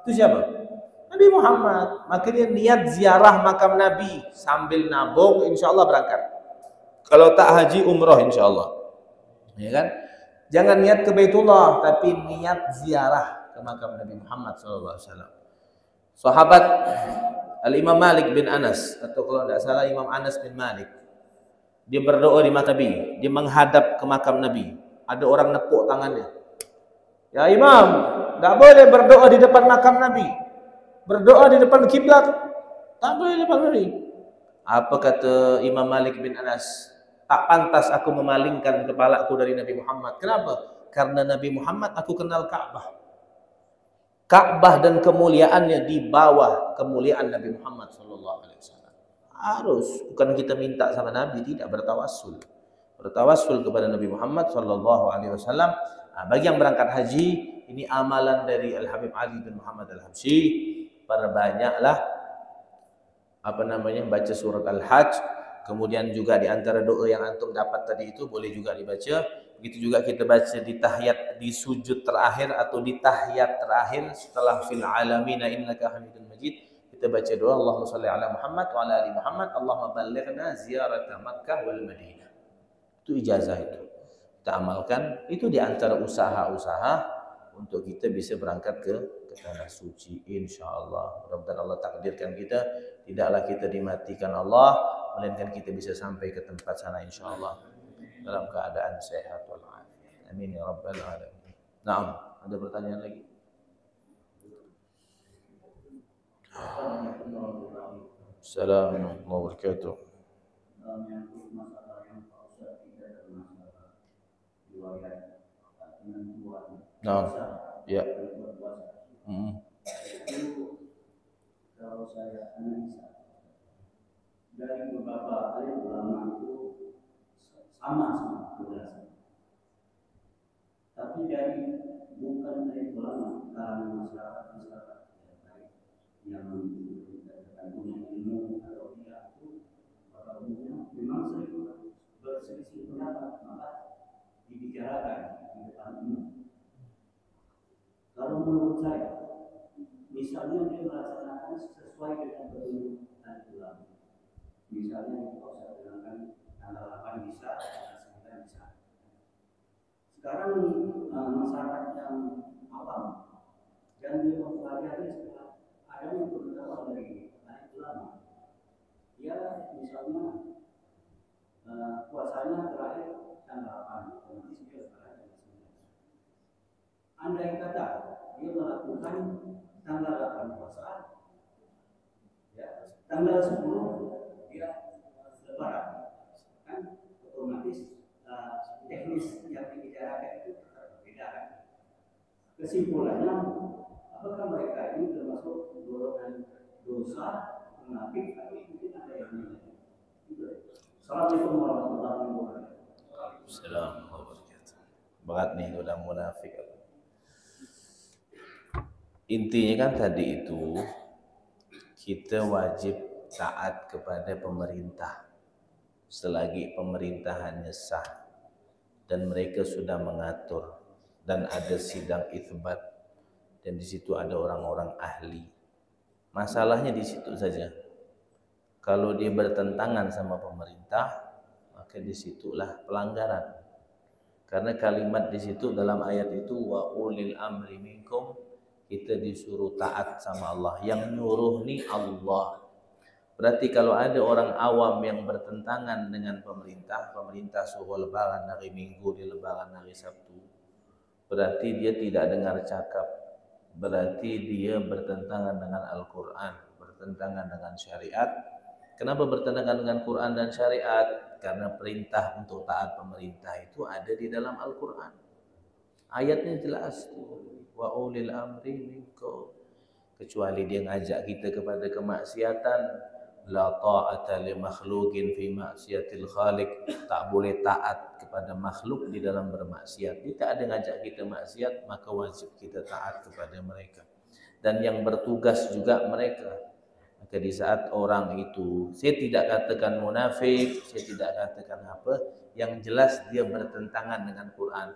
itu siapa? Nabi Muhammad. Makanya niat ziarah makam Nabi sambil nabung, insya Allah berangkat. Kalau tak haji, umroh insya Allah, ya kan? Jangan niat ke Baitullah, tapi niat ziarah ke makam Nabi Muhammad SAW. Sahabat Al-Imam Malik bin Anas, atau kalau tidak salah Imam Anas bin Malik, dia berdoa di makam Nabi, dia menghadap ke makam Nabi. Ada orang nepuk tangannya. Ya Imam, tidak boleh berdoa di depan makam Nabi. Berdoa di depan kiblat, tak boleh di depan Nabi. Apa kata Imam Malik bin Anas? Tak pantas aku memalingkan kepalaku dari Nabi Muhammad. Kenapa? Karena Nabi Muhammad aku kenal Ka'bah. Ka'bah dan kemuliaannya di bawah kemuliaan Nabi Muhammad SAW. Harus, bukan kita minta sama Nabi, tidak, bertawassul. Bertawassul kepada Nabi Muhammad SAW. Bagi yang berangkat haji, Ini amalan dari Al-Habib Ali bin Muhammad Al-Habsyi. Perbanyaklah baca surat Al-Hajj. Kemudian juga di antara doa yang antum dapat tadi itu boleh juga dibaca. Begitu juga kita baca di tahiyat, di sujud terakhir atau di tahiyat terakhir setelah fil alamina innaka hamidun majid, kita baca doa Allahumma shalli ala Muhammad wa ala ali Muhammad Allahumma ballighna ziyarata Makkah wal Madinah. Itu ijazah itu. Kita amalkan itu di antara usaha-usaha untuk kita bisa berangkat ke tanah suci insyaallah. Mudah-mudahan Allah takdirkan kita tidaklah kita dimatikan Allah, melainkan kita bisa sampai ke tempat sana insyaallah dalam keadaan sehat walafiat. Amin ya rabbal alamin. Naam, ada pertanyaan lagi? Assalamualaikum warahmatullahi wabarakatuh. Naam. Ya. Kalau saya analisa dari beberapa alim ulama itu sama penjelasan. Tapi bukan dari ulama, kalangan masyarakat yang punya ilmu atau tidak itu, pada umumnya memang sering berselisih pendapat, maka dibicarakan di depan umum. Kalau menurut saya, misalnya dia melaksanakan sesuai dengan petunjuk dari ulama. Misalnya kalau saya bilangkan tanggal 8 bisa, tanggal 9 bisa. Sekarang masyarakat yang awam dan dia mempelajari setelah adanya pengetahuan dari ulama. Dia misalnya puasanya terakhir tanggal 8, nanti dia terakhir tanggal 9. Andai kata dia melakukan tanggal 8 puasa, ya, tanggal 10 dia lebaran, kan otomatis teknis yang dibicarakan itu berbeda kan. Kesimpulannya, apakah mereka ini termasuk golongan dosa munafik atau mungkin ada yang lain? Assalamualaikum warahmatullahi wabarakatuh. Assalamualaikum warahmatullahi wabarakatuh. Berat nih udah munafik. Intinya kan tadi itu kita wajib taat kepada pemerintah selagi pemerintahannya sah dan mereka sudah mengatur dan ada sidang itsbat dan di situ ada orang-orang ahli. Masalahnya di situ saja. Kalau dia bertentangan sama pemerintah, maka disitulah pelanggaran. Karena kalimat di situ dalam ayat itu wa ulil amri minkum, kita disuruh taat sama Allah. Yang nyuruh nih Allah. Berarti kalau ada orang awam yang bertentangan dengan pemerintah suruh lebaran hari Minggu, dia lebaran hari Sabtu, berarti dia tidak dengar cakap, berarti dia bertentangan dengan Al-Quran, bertentangan dengan syariat. Kenapa bertentangan dengan Quran dan syariat? Karena perintah untuk taat pemerintah itu ada di dalam Al-Quran. Ayatnya jelas tuh. Wa ulil amri minkum. Kecuali dia ngajak kita kepada kemaksiatan, la ta'ata li makhluqin fi maksiatil khaliq. Tak boleh taat kepada makhluk di dalam bermaksiat. Dia tak ada ngajak kita maksiat, maka wajib kita taat kepada mereka. Dan yang bertugas juga mereka. Maka di saat orang itu, saya tidak katakan munafik, saya tidak katakan apa, yang jelas dia bertentangan dengan Quran.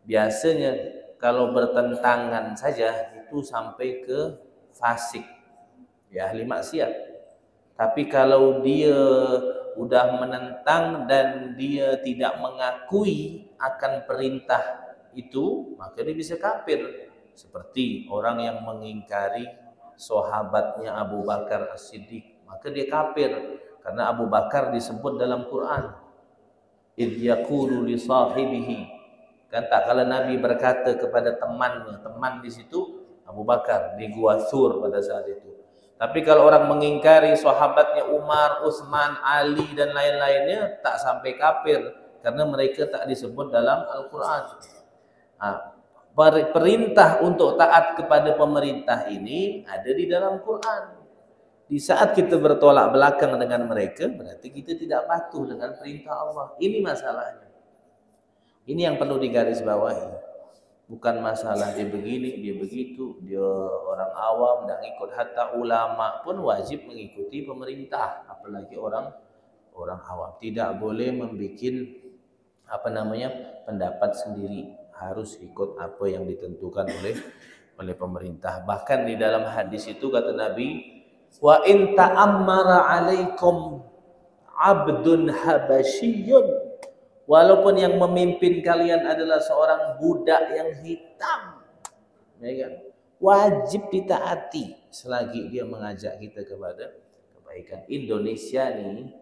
Biasanya kalau bertentangan saja itu sampai ke fasik, ya ahli maksiat. Tapi kalau dia udah menentang dan dia tidak mengakui akan perintah itu, maka dia bisa kafir. Seperti orang yang mengingkari sahabatnya Abu Bakar As-Siddiq, maka dia kafir karena Abu Bakar disebut dalam Quran. Idh yaqulu li sahibihi. Kan tak kala Nabi berkata kepada temannya, teman di situ Abu Bakar di Gua Tsur pada saat itu. Tapi kalau orang mengingkari sahabatnya Umar, Utsman, Ali dan lain-lainnya tak sampai kafir karena mereka tak disebut dalam Al-Qur'an. Perintah untuk taat kepada pemerintah ini ada di dalam Quran. Di saat kita bertolak belakang dengan mereka, berarti kita tidak patuh dengan perintah Allah. Ini masalahnya. Ini yang perlu digarisbawahi. Bukan masalah dia begini, dia begitu, dia orang awam dan ikut. Hatta ulama pun wajib mengikuti pemerintah, apalagi orang awam. Tidak boleh membuat pendapat sendiri, harus ikut apa yang ditentukan oleh pemerintah. Bahkan di dalam hadis itu kata Nabi, wa in ta'ammara 'alaikum 'abdun habasyiyun, walaupun yang memimpin kalian adalah seorang budak yang hitam, ya kan? Wajib ditaati selagi dia mengajak kita kepada kebaikan. Indonesia nih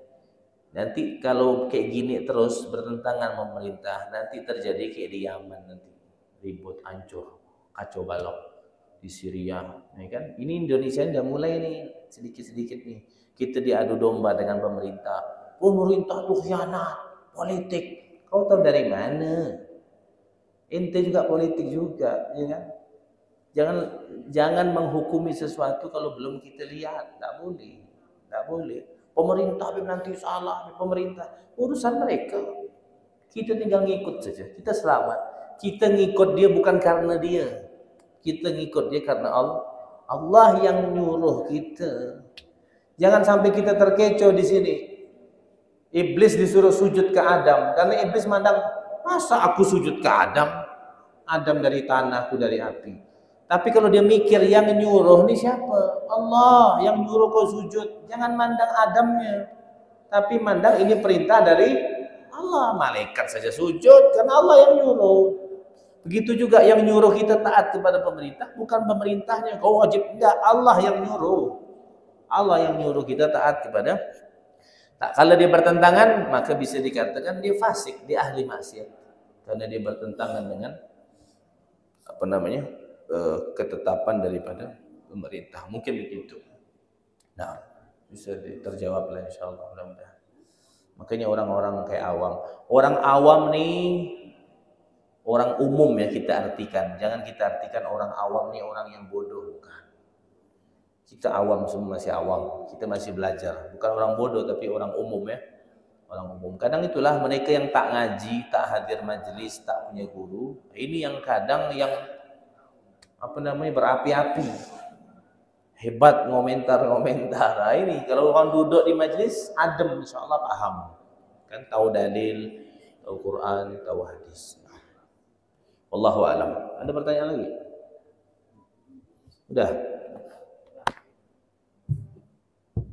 nanti kalau kayak gini terus bertentangan pemerintah, nanti terjadi kayak di Yaman, nanti ribut, hancur, kacau balau di Syria, ya kan? Ini Indonesia udah mulai nih sedikit-sedikit nih kita diadu domba dengan pemerintah. Pemerintah tuh khianat politik. Kau tahu dari mana? Ente juga politik juga, ya kan? Jangan menghukumi sesuatu kalau belum kita lihat. Tak boleh. Pemerintah nanti salah, pemerintah urusan mereka. Kita tinggal ngikut saja. Kita selamat. Kita ngikut dia bukan karena dia. Kita ngikut dia karena Allah. Allah yang nyuruh kita. Jangan sampai kita terkecoh di sini. Iblis disuruh sujud ke Adam karena iblis mandang, masa aku sujud ke Adam? Adam dari tanah, aku dari api. Tapi kalau dia mikir yang nyuruh ini siapa? Allah yang nyuruh kau sujud. Jangan mandang Adamnya, tapi mandang ini perintah dari Allah. Malaikat saja sujud karena Allah yang nyuruh. Begitu juga yang nyuruh kita taat kepada pemerintah, bukan pemerintahnya. Kau wajib, enggak, Allah yang nyuruh. Allah yang nyuruh kita taat kepada. Tak, kalau dia bertentangan, maka bisa dikatakan dia fasik, dia ahli maksiat, karena dia bertentangan dengan ketetapan daripada pemerintah. Mungkin begitu. Nah, bisa terjawab lah insyaallah, mudah-mudahan. Makanya orang-orang kayak orang awam nih, orang umum ya kita artikan. Jangan kita artikan orang awam nih orang yang bodoh, bukan. Kita awam semua, masih awam. Kita masih belajar. Bukan orang bodoh, tapi orang umum ya. Orang umum. Kadang itulah mereka yang tak ngaji, tak hadir majelis, tak punya guru. Ini yang kadang yang berapi-api. Hebat ngomentar-ngomentar. Nah, ini kalau orang duduk di majelis, adem, insyaallah paham. Kan tahu dalil, tahu Quran, tahu hadis. Wallahu a'lam. Ada pertanyaan lagi? Udah.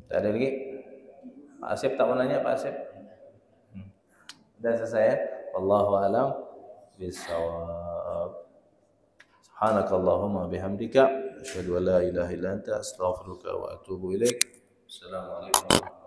Tak ada lagi? Pak Asep tak mau nanya, Pak Asep? Sudah selesai ya? Wallahu a'lam bishawab. Subhanakallahumma bihamdika asyhadu an la ilaha illa anta astaghfiruka wa atubu ilaik. Assalamualaikum.